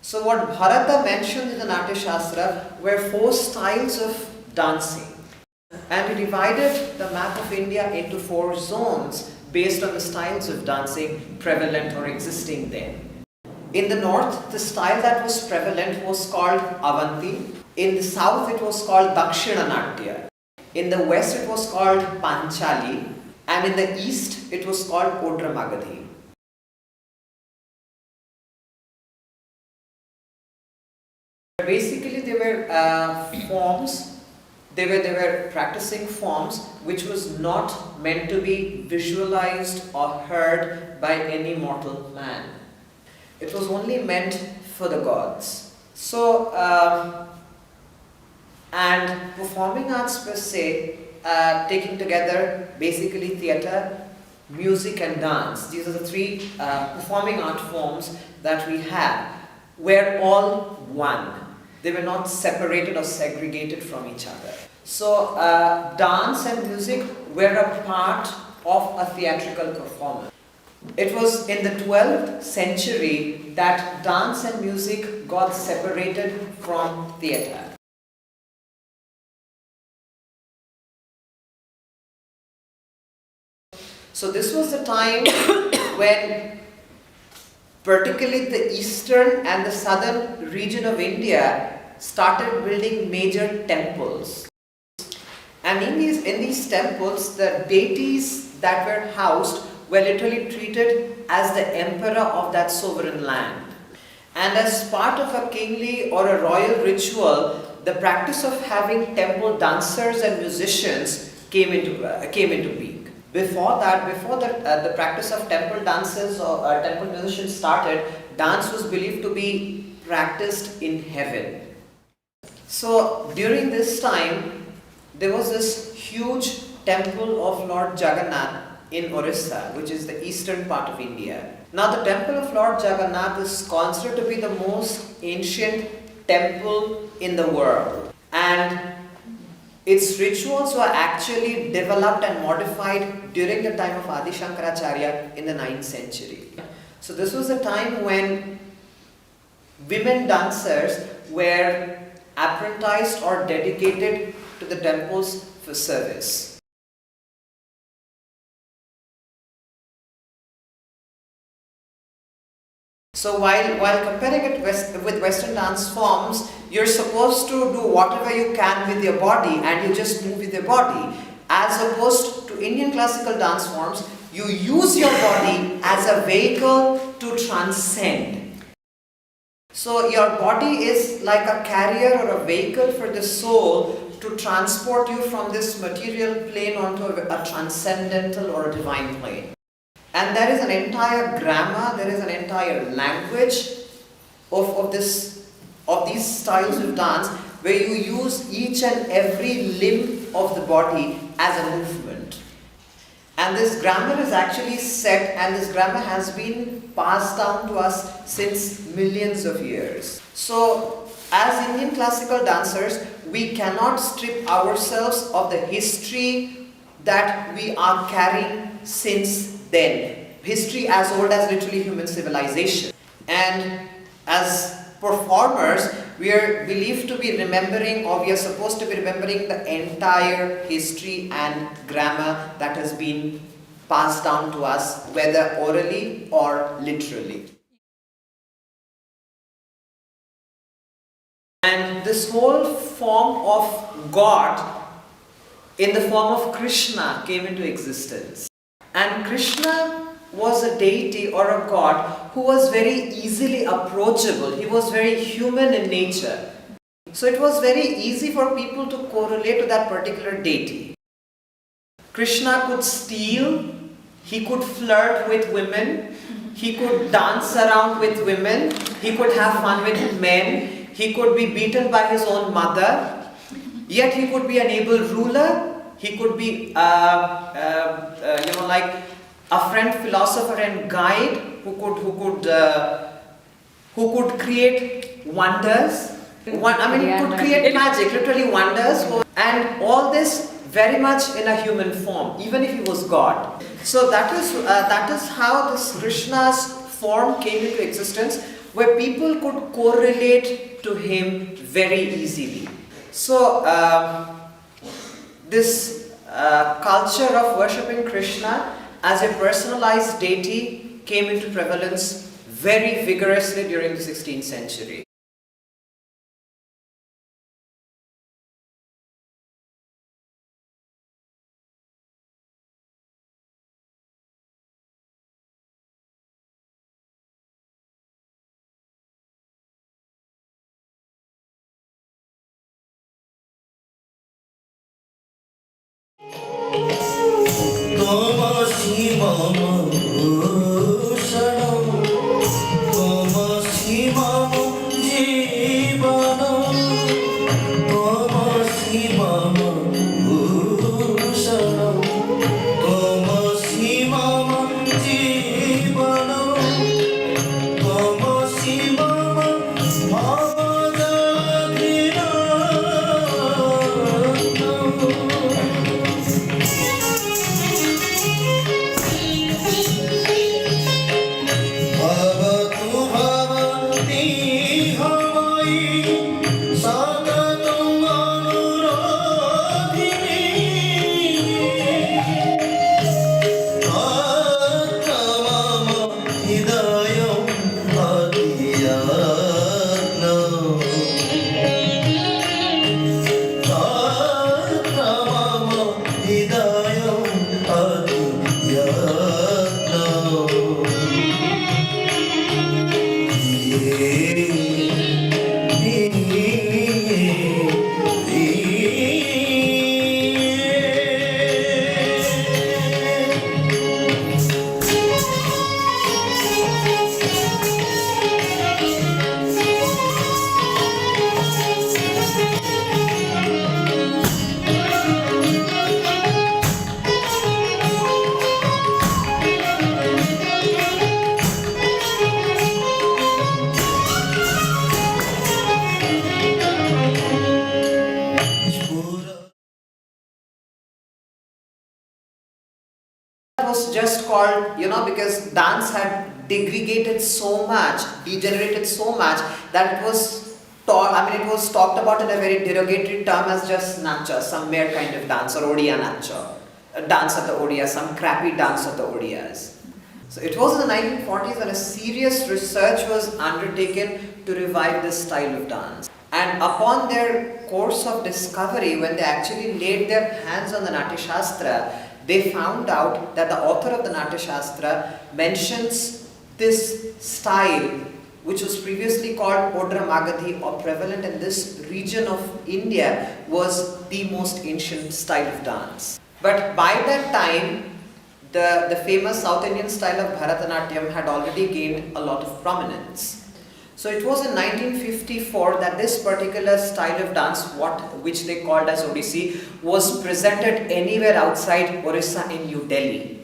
So what Bharata mentioned in the Natya Shastra were 4 styles of dancing. And he divided the map of India into 4 zones based on the styles of dancing prevalent or existing there. In the north, the style that was prevalent was called Avanti. In the south, it was called Dakshina Natya. In the west, it was called Panchali. And in the east, it was called Odra Magadhi. Basically, they were forms. They were practicing forms which was not meant to be visualized or heard by any mortal man. It was only meant for the gods. So, and performing arts per se, taking together basically theatre, music and dance. These are the 3 performing art forms that we have. Were all one. They were not separated or segregated from each other. So dance and music were a part of a theatrical performance. It was in the 12th century that dance and music got separated from theatre. So this was the time when particularly the eastern and the southern region of India started building major temples. And in these temples, the deities that were housed were literally treated as the emperor of that sovereign land. And as part of a kingly or a royal ritual, the practice of having temple dancers and musicians came into being. Before the practice of temple dancers or temple musicians started, dance was believed to be practiced in heaven. So during this time, there was this huge temple of Lord Jagannath in Orissa, which is the eastern part of India. Now the temple of Lord Jagannath is considered to be the most ancient temple in the world. And its rituals were actually developed and modified during the time of Adi Shankaracharya in the 9th century. So this was a time when women dancers were apprenticed or dedicated to the temples for service. So while comparing it with Western dance forms, you're supposed to do whatever you can with your body and you just move with your body. As opposed to Indian classical dance forms, you use your body as a vehicle to transcend. So your body is like a carrier or a vehicle for the soul to transport you from this material plane onto a transcendental or a divine plane. And there is an entire grammar, there is an entire language of these styles of dance where you use each and every limb of the body as a movement. And this grammar is actually set, and this grammar has been passed down to us since millions of years. So as Indian classical dancers, we cannot strip ourselves of the history that we are carrying since then. History as old as literally human civilization. And as performers, we are believed to be remembering, or we are supposed to be remembering, the entire history and grammar that has been passed down to us, whether orally or literally. And this whole form of God in the form of Krishna came into existence. And Krishna was a deity or a god who was very easily approachable. He was very human in nature. So it was very easy for people to correlate to that particular deity. Krishna could steal, he could flirt with women, he could dance around with women, he could have fun with men, he could be beaten by his own mother, yet he could be an able ruler, he could be like a friend, philosopher and guide who could create wonders. He could create magic, literally wonders, and all this very much in a human form, even if he was God. So that is how this Krishna's form came into existence. where people could correlate to him very easily. So this culture of worshipping Krishna as a personalized deity came into prevalence very vigorously during the 16th century. Was just called, because dance had degenerated so much that it was talked about in a very derogatory term as just Natya, some mere kind of dance, or Odia Natya, a dance of the Odia, some crappy dance of the Odias. So it was in the 1940s when a serious research was undertaken to revive this style of dance. And upon their course of discovery, when they actually laid their hands on the Natya Shastra, they found out that the author of the Natya Shastra mentions this style, which was previously called Odra Magadhi, or prevalent in this region of India, was the most ancient style of dance. But by that time, the famous South Indian style of Bharatanatyam had already gained a lot of prominence. So it was in 1954 that this particular style of dance, which they called as Odissi, was presented anywhere outside Orissa in New Delhi.